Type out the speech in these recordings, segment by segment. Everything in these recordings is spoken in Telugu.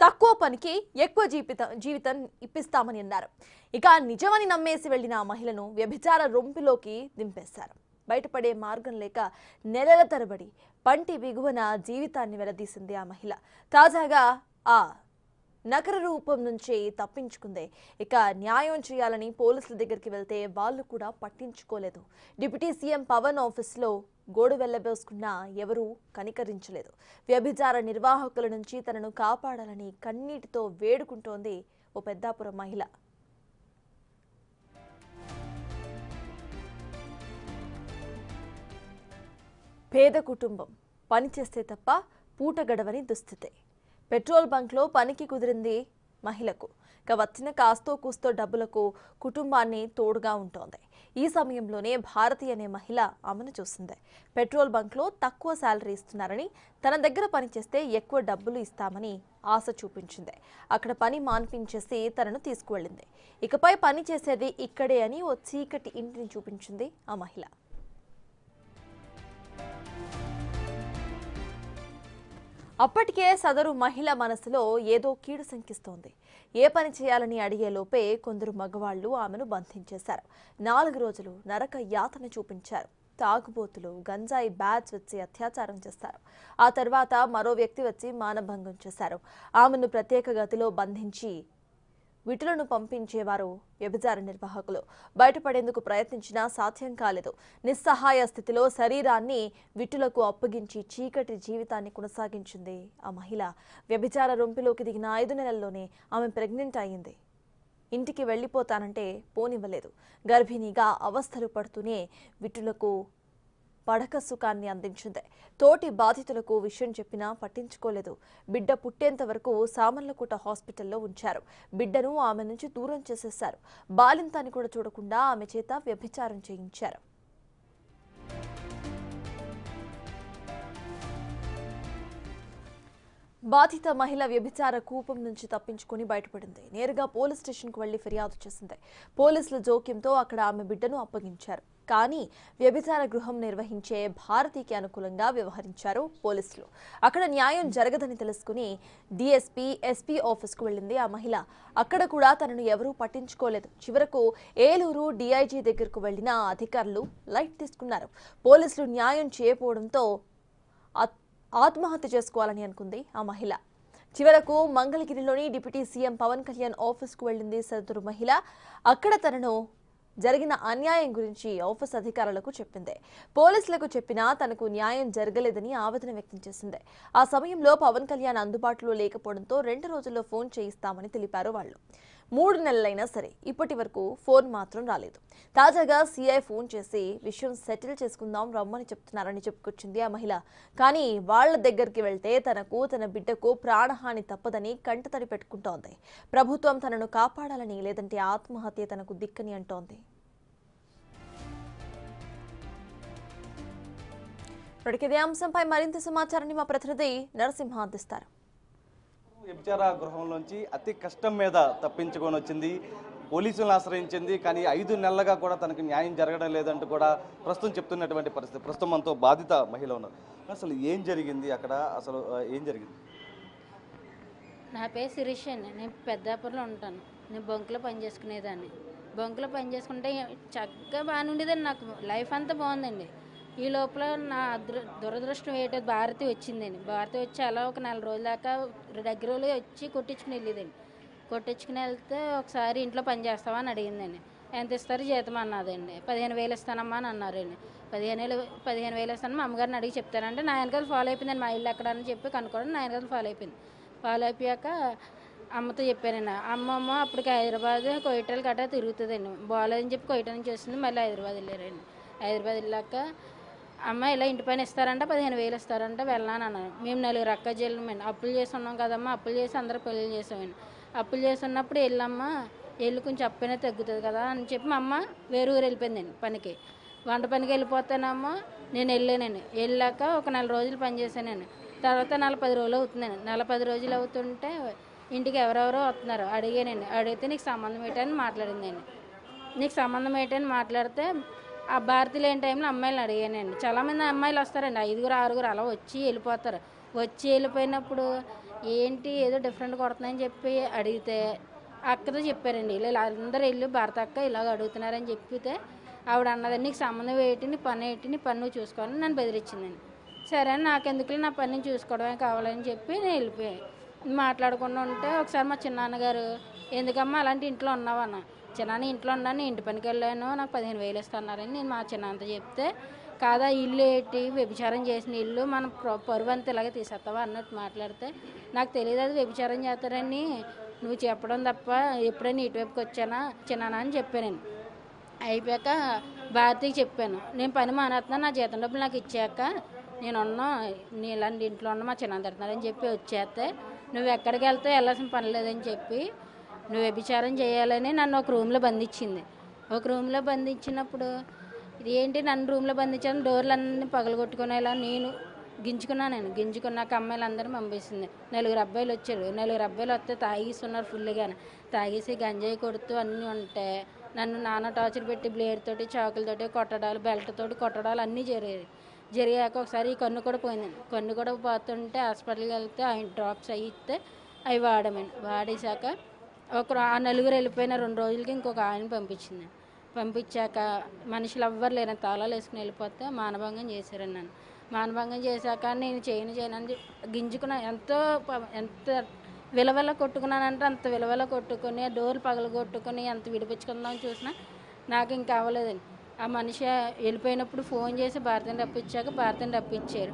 తక్కువ పనికి ఎక్కువ జీవితం ఇప్పిస్తామని అన్నారు. ఇక నిజమని నమ్మేసి వెళ్లిన ఆ మహిళను వ్యభిచార రొంపిలోకి దింపేశారు. బయటపడే మార్గం లేక నెలల తరబడి పంటి బిగువన జీవితాన్ని వెలదీసింది ఆ మహిళ. తాజాగా ఆ నగర రూపం నుంచి తప్పించుకుందే. ఇక న్యాయం చేయాలని పోలీసుల దగ్గరికి వెళ్తే వాళ్ళు కూడా పట్టించుకోలేదు. డిప్యూటీ సీఎం పవన్ ఆఫీసులో గోడు వెళ్లబోసుకున్నా ఎవరూ కనికరించలేదు. వ్యభిచార నిర్వాహకుల నుంచి తనను కాపాడాలని కన్నీటితో వేడుకుంటోంది ఓ పెద్దాపురం మహిళ. పేద కుటుంబం, పనిచేస్తే తప్ప పూట గడవని దుస్థితి. పెట్రోల్ బంక్లో పనికి కుదిరింది మహిళకు. ఇక వచ్చిన కాస్తో కూస్తో డబ్బులకు కుటుంబాన్ని తోడుగా ఉంటోంది. ఈ సమయంలోనే భారతి అనే మహిళ ఆమెను చూసింది. పెట్రోల్ బంక్లో తక్కువ శాలరీ ఇస్తున్నారని, తన దగ్గర పనిచేస్తే ఎక్కువ డబ్బులు ఇస్తామని ఆశ చూపించింది. అక్కడ పని మాన్పించేసి తనను తీసుకువెళ్ళింది. ఇకపై పని చేసేది ఇక్కడే అని ఓ చీకటి ఇంటిని చూపించింది ఆ మహిళ. అప్పటికే సదరు మహిళ మనసులో ఏదో కీడు శంకిస్తోంది. ఏ పని చేయాలని అడిగే లోపే కొందరు మగవాళ్లు ఆమెను బంధించేశారు. 4 రోజులు నరక యాతన చూపించారు. తాగుబోతులు, గంజాయి బ్యాచ్ వచ్చి అత్యాచారం చేస్తారు. ఆ తర్వాత మరో వ్యక్తి వచ్చి మానభంగం చేశారు. ఆమెను ప్రత్యేక గదిలో బంధించి విటులను పంపించేవారు వ్యభిచార నిర్వాహకులు. బయటపడేందుకు ప్రయత్నించినా సాధ్యం కాలేదు. నిస్సహాయ స్థితిలో శరీరాన్ని విటులకు అప్పగించి చీకటి జీవితాన్ని కొనసాగించింది ఆ మహిళ. వ్యభిచార రొంపిలోకి దిగిన 5 నెలల్లోనే ఆమె ప్రెగ్నెంట్ అయ్యింది. ఇంటికి వెళ్ళిపోతానంటే పోనివ్వలేదు. గర్భిణిగా అవస్థలు పడుతూనే విటులకు పడక సుఖాన్ని అందించింది. తోటి బాధితులకు విషయం చెప్పినా పట్టించుకోలేదు. బిడ్డ పుట్టేంత వరకు సామర్లకోట హాస్పిటల్లో ఉంచారు. బిడ్డను ఆమె నుంచి దూరం చేసేశారు. బాలింతాన్ని కూడా చూడకుండా ఆమె చేత వ్యభిచారం చేయించారు. బాధిత మహిళ వ్యభిచార కూపం నుంచి తప్పించుకుని బయటపడింది. నేరుగా పోలీస్ స్టేషన్కు వెళ్లి ఫిర్యాదు చేసింది. పోలీసుల జోక్యంతో అక్కడ ఆమె బిడ్డను అప్పగించారు. కానీ వ్యభిచార గృహం నిర్వహించే భారతికి అనుకూలంగా వ్యవహరించారు పోలీసులు. అక్కడ న్యాయం జరగదని తెలుసుకుని డీఎస్పీ, ఎస్పీ ఆఫీస్కు వెళ్ళింది ఆ మహిళ. అక్కడ కూడా తనను ఎవరూ పట్టించుకోలేదు. చివరకు ఏలూరు డీఐజీ దగ్గరకు వెళ్లిన అధికారులు లైట్ తీసుకున్నారు. పోలీసులు న్యాయం చేయకపోవడంతో ఆత్మహత్య చేసుకోవాలని అనుకుంది ఆ మహిళ. చివరకు మంగళగిరిలోని డిప్యూటీ సీఎం పవన్ కళ్యాణ్ ఆఫీస్కు వెళ్లింది సదరు మహిళ. అక్కడ తనను జరిగిన అన్యాయం గురించి ఆఫీస్ అధికారులకు చెప్పింది. పోలీసులకు చెప్పినా తనకు న్యాయం జరగలేదని ఆవేదన వ్యక్తం చేసింది. ఆ సమయంలో పవన్ కళ్యాణ్ అందుబాటులో లేకపోవడంతో 2 రోజుల్లో ఫోన్ చేయిస్తామని తెలిపారు వాళ్ళు. 3 నెలలైనా సరే ఇప్పటి వరకు ఫోన్ మాత్రం రాలేదు. తాజాగా సీఐ ఫోన్ చేసి విషయం సెటిల్ చేసుకుందాం రమ్మని చెప్తున్నారని చెప్పుకొచ్చింది ఆ మహిళ. కానీ వాళ్ల దగ్గరికి వెళ్తే తనకు, తన బిడ్డకు ప్రాణహాని తప్పదని కంటతడి పెట్టుకుంటోంది. ప్రభుత్వం తనను కాపాడాలని, లేదంటే ఆత్మహత్య తనకు దిక్కని అంటోంది. ఇదే అంశంపై మరింత సమాచారాన్ని మా ప్రతినిధి నరసింహ అందిస్తారు. వ్యభిచార గృహంలోంచి అతి కష్టం మీద తప్పించుకొని వచ్చింది. పోలీసులను ఆశ్రయించింది. కానీ 5 నెలలుగా కూడా తనకు న్యాయం జరగడం లేదంటూ కూడా ప్రస్తుతం చెప్తున్నటువంటి పరిస్థితి. ప్రస్తుతం మనతో బాధిత మహిళ ఉన్నారు. అసలు ఏం జరిగింది అక్కడ? అసలు ఏం జరిగింది? నా పేరు శిరీష్ అండి. నేను పెద్దాపురంలో ఉంటాను. నేను బంకులో పని చేసుకునేదాన్ని. బంకులో పని చేసుకుంటే చక్కగా బాగానే ఉండేదండి. నాకు లైఫ్ అంతా బాగుందండి. ఈ లోపల నా దురదృష్టం ఏంటో భారతి వచ్చిందండి. భారతి వచ్చి అలా ఒక 4 రోజుల దాకా దగ్గర వచ్చి కొట్టించుకుని వెళ్ళేదండి. కొట్టించుకుని వెళ్తే ఒకసారి ఇంట్లో పని చేస్తావా అని అడిగిందండి. ఎంత ఇస్తారు జీతం అన్నదండి. 15,000 ఇస్తానమ్మా అని అన్నారండి. 15,000 ఇస్తాను మా అమ్మగారిని అడిగి చెప్తానంటే నా వెనకాల ఫాలో అయిపోయిందండి. మా ఇల్లు ఎక్కడ అని చెప్పి కనుక్కోవడం నా వెనకాల ఫాలో అయిపోయింది. ఫాలో అయిపోయాక అమ్మతో చెప్పానండి. అమ్మమ్మ అప్పటికి హైదరాబాద్ కొయిటాలు గట్రా తిరుగుతుందండి. బాగాలేదని చెప్పి కొయిటా నుంచి వస్తుంది. మళ్ళీ హైదరాబాద్ వెళ్ళారండి. హైదరాబాద్ వెళ్ళాక అమ్మ ఇలా ఇంటి పైన ఇస్తారంట, 15,000 ఇస్తారంట, వెళ్ళాను అన్నాను. మేము 4 అక్క చెల్లెమండి. అప్పులు చేసి ఉన్నాం కదమ్మా, అప్పులు చేసి అందరూ పెళ్ళి చేసామండి. అప్పులు చేసి ఉన్నప్పుడు వెళ్ళమ్మా, వెళ్ళి కొంచెం అప్పైనా తగ్గుతుంది కదా అని చెప్పి మా అమ్మ వేరే ఊరు వెళ్ళిపోయిందండి పనికి. వంట పనికి వెళ్ళిపోతానమ్మా నేను వెళ్ళానండి. వెళ్ళాక ఒక 4 రోజులు పని చేశానండి. తర్వాత 10 రోజులు అవుతుందండి. 10 రోజులు అవుతుంటే ఇంటికి ఎవరెవరో వస్తున్నారు అడిగానండి. అడిగితే నీకు సంబంధం ఏంటని మాట్లాడిందండి. నీకు సంబంధం ఏంటని మాట్లాడితే ఆ భారతి లేని టైంలో అమ్మాయిలను అడిగానండి. చాలామంది అమ్మాయిలు వస్తారండి, 5, 6 అలా వచ్చి వెళ్ళిపోతారు. వచ్చి వెళ్ళిపోయినప్పుడు ఏంటి ఏదో డిఫరెంట్ కొడుతున్నాయని చెప్పి అడిగితే అక్కతో చెప్పారండి, ఇలా అందరూ వెళ్ళి భర్త అక్క ఇలాగ అడుగుతున్నారని చెప్పితే ఆవిడ అన్నదండి, నీకు సంబంధం ఏంటి, నీ పని ఏంటి, నీ పని నువ్వు చూసుకోవాలని నన్ను బెదిరించిందండి. సరే అని నాకెందుకు నా పని నేను చూసుకోవడమే కావాలని చెప్పి నేను వెళ్ళిపోయాను. మాట్లాడకుండా ఉంటే ఒకసారి మా చిన్నాన్నగారు, ఎందుకమ్మా అలాంటి ఇంట్లో ఉన్నావన్న, చిన్నాన్న ఇంట్లో ఉన్నాను, ఇంటి పనికి వెళ్ళాను, నాకు 15,000 ఇస్తున్నారని నేను మా చిన్నాన్నతో చెప్తే, కాదా ఇల్లు ఏంటి, వ్యభిచారం చేసిన ఇల్లు, మనం పరువు అంతా ఇలాగే తీసేస్తావా అన్నట్టు మాట్లాడితే, నాకు తెలియదు అది వ్యభిచారం చేస్తారని నువ్వు చెప్పడం తప్ప ఎప్పుడైనా ఇటువైపుకి వచ్చానా చిన్నానా అని చెప్పాను. అయిపోయాక భారతికి చెప్పాను, నేను పని మానేస్తున్నాను, నా జీతం డబ్బులు నాకు ఇచ్చాక నేను ఉన్నా, నీ ఇలాంటి ఇంట్లో ఉన్నా మా చిన్న తిడుతున్నారని చెప్పి వచ్చేస్తే, నువ్వు ఎక్కడికి వెళ్తే వెళ్ళాల్సిన పని లేదని చెప్పి నువ్వు వ్యభిచారం చేయాలని నన్ను ఒక రూమ్లో బంధించింది. ఒక రూమ్లో బంధించినప్పుడు ఇది ఏంటి నన్ను రూమ్లో బంధించాను, డోర్లన్నీ పగలగొట్టుకునేలా నేను గింజుకున్నాక అమ్మాయిలందరూ పంపిస్తుంది. 4 అబ్బాయిలు వచ్చారు. 4 అబ్బాయిలు వస్తే తాగేస్తున్నారు ఫుల్గానే, తాగేసి గంజాయి కొడుతూ అన్నీ ఉంటే నన్ను నాన్న టార్చర్ పెట్టి బ్లేడ్ తోటి చాకులతోటి కొట్టడాలు, బెల్ట్ తోటి కొట్టడాలు అన్నీ జరిగాక ఒకసారి ఈ కన్ను కూడా పోయింది. కన్ను కూడా పోతుంటే హాస్పిటల్కి వెళ్తే ఆయన డ్రాప్స్ అవి ఇస్తే అవి వాడేశాక ఆ 4 వెళ్ళిపోయిన 2 రోజులకి ఇంకొక ఆయన పంపించాక మనుషులు ఎవ్వరు లేరు, తాళాలు వేసుకుని వెళ్ళిపోతే మానభంగం చేశారని నన్ను. మానభంగం చేశాక నేను చేయను గింజుకున్నా, ఎంత విలవెల కొట్టుకున్నానంటే అంత విలవెల కొట్టుకొని డోర్లు పగలు కొట్టుకొని ఎంత విడిపించుకుందామని చూసినా నాకు ఇంకా అవ్వలేదండి. ఆ మనిషి వెళ్ళిపోయినప్పుడు ఫోన్ చేసి భారతిని రప్పించారు.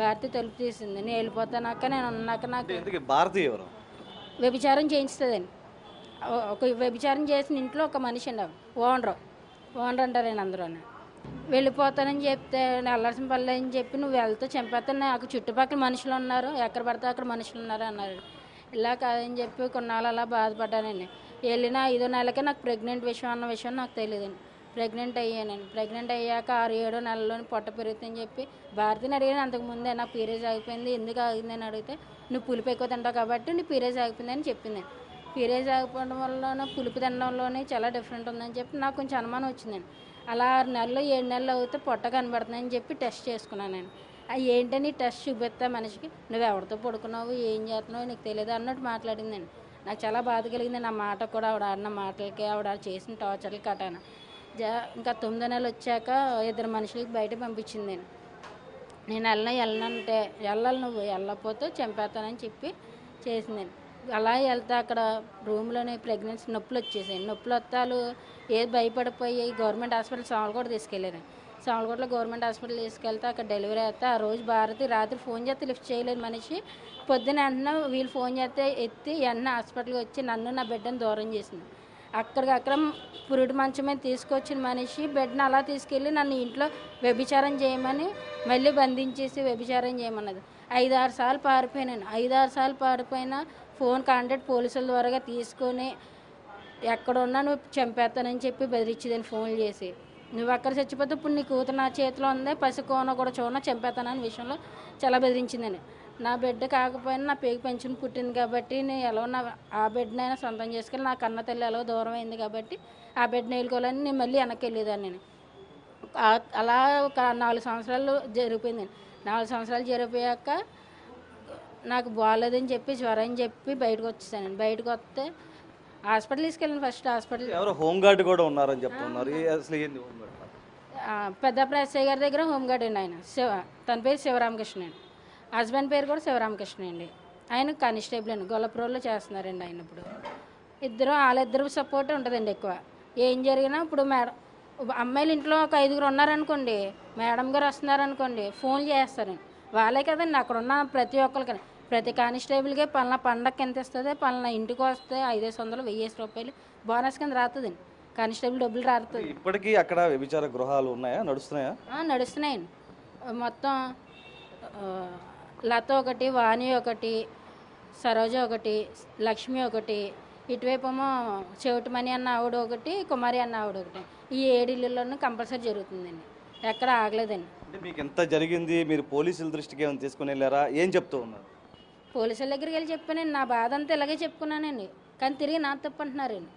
భారతి తలుపు తీసింది, నేను వెళ్ళిపోతానాక నేను ఉన్నాక నాకు భారతి ఎవరు వ్యభిచారం చేయించుతుందండి. ఒక వ్యభిచారం చేసిన ఇంట్లో ఒక మనిషి అండి, ఓనర్ అంటారండి అందరూ. వెళ్ళిపోతానని చెప్తే వెళ్ళాల్సిన పనులు అని చెప్పి నువ్వు వెళ్తే చంపేస్తాను, నాకు చుట్టుపక్కల మనుషులు ఉన్నారు, ఎక్కడ పడితే అక్కడ మనుషులు ఉన్నారు అన్నారు. ఇలా కాదని చెప్పి కొన్నాళ్ళు అలా బాధపడ్డానండి. వెళ్ళిన 5వ నెలకే నాకు ప్రెగ్నెంట్ అన్న విషయం నాకు తెలియదండి. ప్రెగ్నెంట్ అయ్యానండి. ప్రెగ్నెంట్ అయ్యాక 6-7 నెలల్లోని పొట్ట పెరుగుతుందని చెప్పి భారతిని అడిగాను. అంతకుముందే నాకు పీరియడ్స్ ఆగిపోయింది, ఎందుకు ఆగిందని అడిగితే నువ్వు పులుపు ఎక్కువ తింటావు కాబట్టి నీ పీరియడ్స్ ఆగిపోయిందని చెప్పింది. పీరియడ్స్ ఆగిపోవడం వల్ల పులుపు తినడంలోనే చాలా డిఫరెంట్ ఉందని చెప్పి నాకు కొంచెం అనుమానం వచ్చిందండి. అలా 6 నెలలు 7 నెలలు అవుతే పొట్ట కనబడుతుందని చెప్పి టెస్ట్ చేసుకున్నాను నేను. ఏంటని టెస్ట్ చూపిస్తా మనిషికి, నువ్వు ఎవరితో పడుకున్నావు, ఏం చేస్తున్నావు నీకు తెలియదు అన్నట్టు మాట్లాడిందండి. నాకు చాలా బాధ కలిగింది. నా మాట కూడా ఆవిడ ఆడిన మాటలకి, ఆవిడ చేసిన టార్చర్లు కట్టాను. ఇంకా 9వ నెల వచ్చాక 2 మనుషులకి బయట పంపించిందండి. నేను వెళ్ళనంటే వెళ్ళాలి, నువ్వు వెళ్ళకపోతే చంపేస్తానని చెప్పి చేసిందండి. అలా వెళ్తే అక్కడ రూమ్లోనే ప్రెగ్నెన్సీ నొప్పులు వచ్చేసాయండి. నొప్పులు వస్తాలు ఏది భయపడిపోయి గవర్నమెంట్ హాస్పిటల్ సామలకోట తీసుకెళ్ళారు. సామలకోటలో గవర్నమెంట్ హాస్పిటల్ తీసుకెళ్తే అక్కడ డెలివరీ అయితే ఆ రోజు భారతి రాత్రి ఫోన్ చేస్తే లిఫ్ట్ చేయలేదు మనిషి. పొద్దున వెంటనే వీళ్ళు ఫోన్ చేస్తే ఎత్తి వెంటనే హాస్పిటల్కి వచ్చి నన్ను నా బిడ్డను దూరం చేసింది. అక్కడికక్కడ పురుడు మంచం మీద తీసుకొచ్చిన మనిషి బిడ్డను అలా తీసుకెళ్ళి నన్ను ఇంట్లో వ్యభిచారం చేయమని మళ్ళీ బంధించేసి వ్యభిచారం చేయమన్నది. 5-6 సార్లు పారిపోయాను. 5-6 సార్లు పారిపోయినా ఫోన్ కాంటాక్ట్ పోలీసుల ద్వారా తీసుకొని ఎక్కడున్నా నువ్వు చంపేస్తానని చెప్పి బెదిరించేదాన్ని ఫోన్ చేసి. నువ్వు అక్కడ చచ్చిపోతే ఇప్పుడు నీ కూతురు నా చేతిలో ఉంది, పసికోన కూడా చూడన చంపేస్తానని విషయంలో చాలా బెదిరించిందని. నా బిడ్డ కాకపోయినా నా పేగు పెంచుని పుట్టింది కాబట్టి నేను ఎలా ఆ బిడ్డనైనా సొంతం చేసుకెళ్ళి నా కన్న తల్లి ఎలా దూరం అయింది కాబట్టి ఆ బిడ్డను వేలుకోవాలని నేను మళ్ళీ వెనక్కి వెళ్ళేదాన్ని. నేను అలా ఒక 4 సంవత్సరాలు జరిగిపోయింది. 4 సంవత్సరాలు జరిగిపోయాక నాకు బాగాలేదని చెప్పి జ్వరం చెప్పి బయటకు వచ్చేసాను. బయటకు వస్తే హాస్పిటల్ తీసుకెళ్ళాను. ఫస్ట్ హాస్పిటల్ ఎవరో హోంగార్డ్ కూడా ఉన్నారని చెప్తున్నారు. అసలు ఏంది హోంగార్డ్? పెద్దపల్లి ఎస్ఐ గారి దగ్గర హోంగార్డ్ అండి ఆయన. తన పేరు శివరామకృష్ణ అండి. హస్బెండ్ పేరు కూడా శివరామకృష్ణ అండి. ఆయన కానిస్టేబుల్ అండి, గొల్లపురంలో చేస్తున్నారండి ఆయన. ఇప్పుడు వాళ్ళిద్దరు సపోర్ట్ ఉంటుందండి ఎక్కువ. ఏం జరిగినా ఇప్పుడు అమ్మాయిలు ఇంట్లో ఒక 5గురు ఉన్నారనుకోండి, మేడం గారు వస్తున్నారనుకోండి, ఫోన్లు చేస్తారండి. వాళ్ళే కదండి అక్కడ ఉన్న ప్రతి ఒక్కరికి, ప్రతి కానిస్టేబుల్కి పలానా పండగకి ఎంత ఇస్తుంది, పలానా ఇంటికి వస్తే 500 1000 రూపాయలు బోనస్ కింద రాస్తుందండి. కానిస్టేబుల్ డబ్బులు రాస్తుంది. ఇప్పటికీ అక్కడ వ్యభిచార గృహాలు ఉన్నాయా, నడుస్తున్నాయా? నడుస్తున్నాయండి. మొత్తం లత ఒకటి, వాణి ఒకటి, సరోజ ఒకటి, లక్ష్మి ఒకటి, ఇటువైపు ఏమో చెవిటిమణి అన్న ఆవిడ ఒకటి, కుమారి అన్న ఆవిడ ఒకటి. ఈ 7 ఇళ్ళల్లోనూ కంపల్సరీ జరుగుతుందండి, ఎక్కడ ఆగలేదండి. అంటే మీకు ఎంత జరిగింది, మీరు పోలీసుల దృష్టికి ఏమైనా తీసుకుని వెళ్ళారా, ఏం చెప్తూ ఉన్నారు? పోలీసుల దగ్గరికి వెళ్ళి చెప్పానండి. నా బాధ అంతా ఇలాగే చెప్పుకున్నానండి. కానీ తిరిగి నా తప్పు అంటున్నారండి.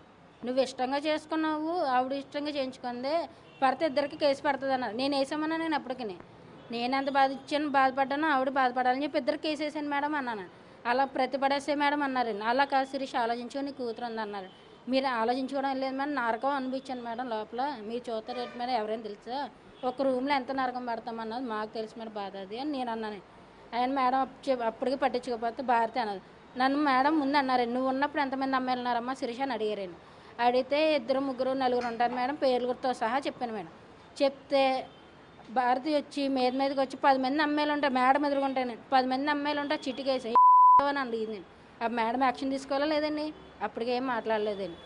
నువ్వు ఇష్టంగా చేసుకున్నావు, ఆవిడ ఇష్టంగా చేయించుకుంది, పడితే ఇద్దరికి కేసు పడుతుంది అన్నారు. నేను వేసామన్నా నేను అప్పటికి నేను ఎంత బాధపడ్డానో ఆవిడ బాధపడాలని చెప్పి ఇద్దరు కేసు వేసాను మేడం అన్నాను. అలా ప్రతిపడేసే మేడం అన్నారండి. అలా కాదు శిరీష్, ఆలోచించుకొని కూతురు ఉంది అన్నారు. మీరు ఆలోచించుకోవడం లేదు మేడం, నరకం అనిపించాను మేడం లోపల. మీరు చూస్తారు రేటు మేడం, ఎవరైనా తెలుసా ఒక రూమ్లో ఎంత నరకం పడతామన్నది మాకు తెలిసి మేడం బాధ అది అని నేను అన్నాను. ఆయన మేడం అప్పటికి పట్టించుకోకపోతే భారతి అన్నది. నన్ను మేడం ముందు అన్నారండి, నువ్వు ఉన్నప్పుడు ఎంతమంది అమ్మాయిలు ఉన్నారమ్మా శిరీష్ అని అడిగారండి. అడిగితే 2, 3, 4 ఉంటారు మేడం, పేర్లతో సహా చెప్పాను మేడం. చెప్తే భారతి వచ్చి మీదకి వచ్చి 10 మంది అమ్మాయిలు ఉంటారు మేడం ఎదురుకుంటాను. 10 మంది అమ్మాయిలు ఉంటారు చిటికేసి అని అడిగింది. ఆ మేడం యాక్షన్ తీసుకోవాలా లేదండి? అప్పటికేం మాట్లాడలేదండి.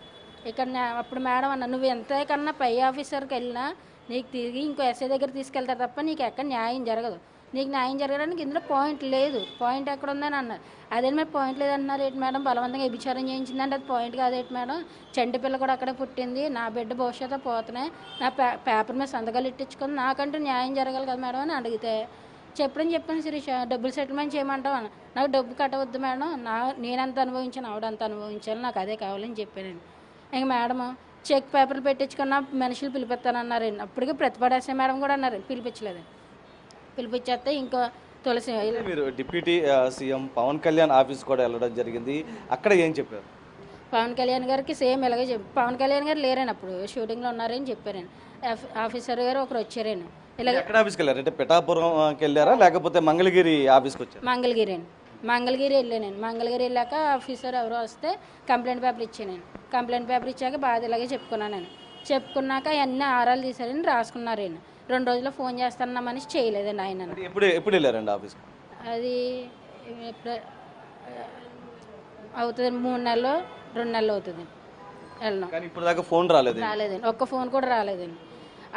ఇక్కడ అప్పుడు మేడం అన్న, నువ్వు ఎంతకన్నా పై ఆఫీసర్కి వెళ్ళినా నీకు తిరిగి ఇంకో ఎస్ఐ దగ్గర తీసుకెళ్తారు తప్ప నీకు ఎక్కడ న్యాయం జరగదు. నీకు న్యాయం జరగడానికి ఇందులో పాయింట్ లేదు. పాయింట్ ఎక్కడ ఉందని అన్నారు. అదే మీరు పాయింట్ లేదన్నారు ఏంటి మేడం, బలవంతంగా వ్యభిచారం చేయించిందంటే అది పాయింట్ కాదేంటి మేడం? చంటి పిల్ల కూడా అక్కడే పుట్టింది, నా బిడ్డ భవిష్యత్తు పోతున్నాయి, నా పేపర్ మీద సంతకాలు ఇట్టించుకుంది, నాకంటూ న్యాయం జరగాలి కదా మేడం అని అడిగితే చెప్పాను శిరీష, డబ్బులు సెటిల్మెంట్ చేయమంటావు అన్న. నాకు డబ్బు కట్టవద్దు మేడం, నేనంత అనుభవించాను ఆవిడంత అనుభవించాను, నాకు అదే కావాలని చెప్పానండి. ఇంక మేడం చెక్ పేపర్లు పెట్టించుకున్న మనుషులు పిలిపిస్తానన్నారండి. అప్పటికే ప్రతిపడేసే మేడం కూడా అన్నారు, పిలిపించలేదు. పిలిపించేస్తే ఇంకా తులసి మీరు deputy CM Pawan Kalyan office కూడా వెళ్ళడం జరిగింది, అక్కడ ఏం చెప్పారు? పవన్ కళ్యాణ్ గారికి సేమ్ ఇలాగే పవన్ కళ్యాణ్ గారు లేరని అప్పుడు షూటింగ్లో ఉన్నారని చెప్పారండి. ఆఫీసర్ గారు ఒకరు వచ్చారండి. ఇలాగే ఎక్కడ ఆఫీస్కి వెళ్ళారు? అంటే పిఠాపురంకి వెళ్ళారా లేకపోతే మంగళగిరి ఆఫీస్కి వచ్చారు? మంగళగిరి అండి, మంగళగిరి వెళ్ళానండి. మంగళగిరి వెళ్ళాక ఆఫీసర్ ఎవరో వస్తే కంప్లైంట్ పేపర్ ఇచ్చానండి. కంప్లైంట్ పేపర్ ఇచ్చాక బాధ ఇలాగే చెప్పుకున్నానండి. చెప్పుకున్నాక అన్ని ఆరాలు తీసారని రాసుకున్నారండి. 2 రోజుల్లో ఫోన్ చేస్తానన్న మనిషి చేయలేదండి ఆయన. ఎప్పుడు వెళ్ళారండి ఆఫీస్కి? అది అవుతుంది 3 నెలలు 2 నెలలు అవుతుంది వెళ్ళడం. కానీ ఇప్పుడు దాకా ఫోన్ రాలేదండి. ఒక్క ఫోన్ కూడా రాలేదండి.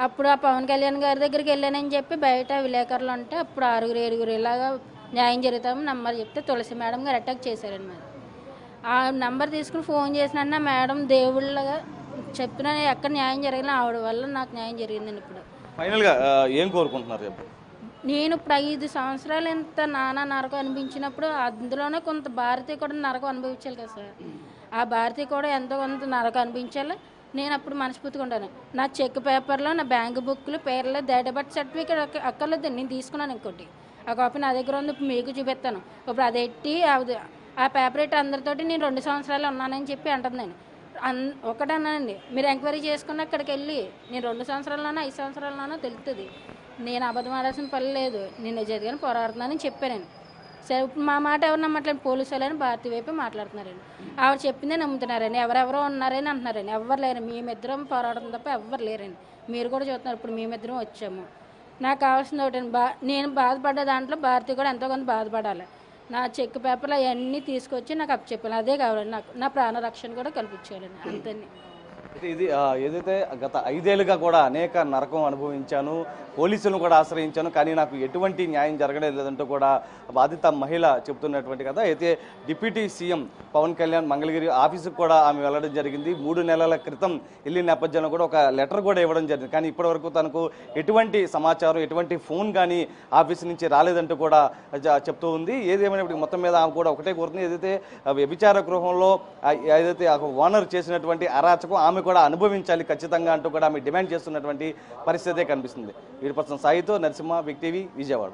అప్పుడు ఆ పవన్ కళ్యాణ్ గారి దగ్గరికి వెళ్ళానని చెప్పి బయట విలేకరులు ఉంటే అప్పుడు 6, 7 ఇలాగా న్యాయం జరుగుతామని నంబర్ చెప్తే తులసి మేడం గారు అటాక్ చేశారండి. మరి ఆ నంబర్ తీసుకుని ఫోన్ చేసిన మేడం దేవుళ్ళగా చెప్పిన ఎక్కడ న్యాయం జరిగినా ఆవిడ వల్ల నాకు న్యాయం జరిగిందండి. ఇప్పుడు ఫైనల్గా ఏం కోరుకుంటున్నారు? నేను ఇప్పుడు 5 సంవత్సరాలు ఎంత నానా నరకం అనిపించినప్పుడు అందులోనే కొంత భారతీయ కూడా నరకం అనుభవించాలి కదా సార్. ఆ భారతీయ కూడా ఎంతో కొంత నరకం అనిపించాలి. నేను అప్పుడు మనస్ఫూర్తిగా ఉంటాను. నా చెక్ పేపర్లో నా బ్యాంక్ బుక్లు పేర్లో డేట్ ఆఫ్ బర్త్ సర్టిఫికేట్ అక్కర్లేదు, నేను తీసుకున్నాను. ఇంకోటి ఆ కాపీ నా దగ్గర ఉంది, మీకు చూపిస్తాను. ఇప్పుడు అది ఎట్టి ఆ పేపర్ ఎట్టి అందరితోటి నేను 2 సంవత్సరాలు ఉన్నానని చెప్పి అంటుందండి. ఒకటన్నానండి, మీరు ఎంక్వైరీ చేసుకున్న అక్కడికి వెళ్ళి నేను 2 సంవత్సరాలలోనో 5 సంవత్సరాలలోనో తెలుస్తుంది. నేను అబద్ధం ఆడాల్సిన పని లేదు, నేను నిజంగానే పోరాడుతున్నానని చెప్పానండి. సరే ఇప్పుడు మా మాట ఎవరు నమ్మట్లేదు, పోలీసు వాళ్ళని భారతీయ వైపు మాట్లాడుతున్నారండి. ఆవిడ చెప్పిందే నమ్ముతున్నారండి. ఎవరెవరో ఉన్నారని అంటున్నారండి. ఎవ్వరు లేరండి, మేమిద్దరం పోరాడుతాం తప్ప ఎవ్వరు లేరండి. మీరు కూడా చూస్తున్నారు, ఇప్పుడు మేమిద్దరం వచ్చాము. నాకు కావాల్సింది ఒకటండి, నేను బాధపడ్డ దాంట్లో భారతీయ కూడా ఎంతో కొంత బాధపడాలి. నా చెక్ పేపర్లు అవన్నీ తీసుకొచ్చి నాకు అప్పు చెప్పాను, అదే కావాలండి. నాకు నా ప్రాణ రక్షణ కూడా కల్పించాలండి, అంతే. ఇది ఏదైతే గత 5 ఏళ్ళుగా కూడా అనేక నరకం అనుభవించాను, పోలీసులను కూడా ఆశ్రయించాను, కానీ నాకు ఎటువంటి న్యాయం జరగలేదు లేదంటూ కూడా బాధిత మహిళ చెబుతున్నటువంటి కదా. అయితే డిప్యూటీ సీఎం పవన్ కళ్యాణ్ మంగళగిరి ఆఫీసుకు కూడా ఆమె వెళ్ళడం జరిగింది. 3 నెలల క్రితం వెళ్ళిన నేపథ్యంలో కూడా ఒక లెటర్ కూడా ఇవ్వడం జరిగింది. కానీ ఇప్పటివరకు తనకు ఎటువంటి సమాచారం, ఎటువంటి ఫోన్ కానీ ఆఫీసు నుంచి రాలేదంటూ కూడా చెప్తూ ఉంది. ఏదేమైనప్పటికీ మొత్తం మీద ఆమె కూడా ఒకటే కోరుతుంది, ఏదైతే వ్యభిచార గృహంలో ఏదైతే ఓనర్ చేసినటువంటి అరాచకం ఆమె కూడా అనుభవించాలి ఖచ్చితంగా అంటూ కూడా ఆమె డిమాండ్ చేస్తున్నటువంటి పరిస్థితే కనిపిస్తుంది. 100% సాయితో నరసింహ, బిగ్ టీవీ, విజయవాడ.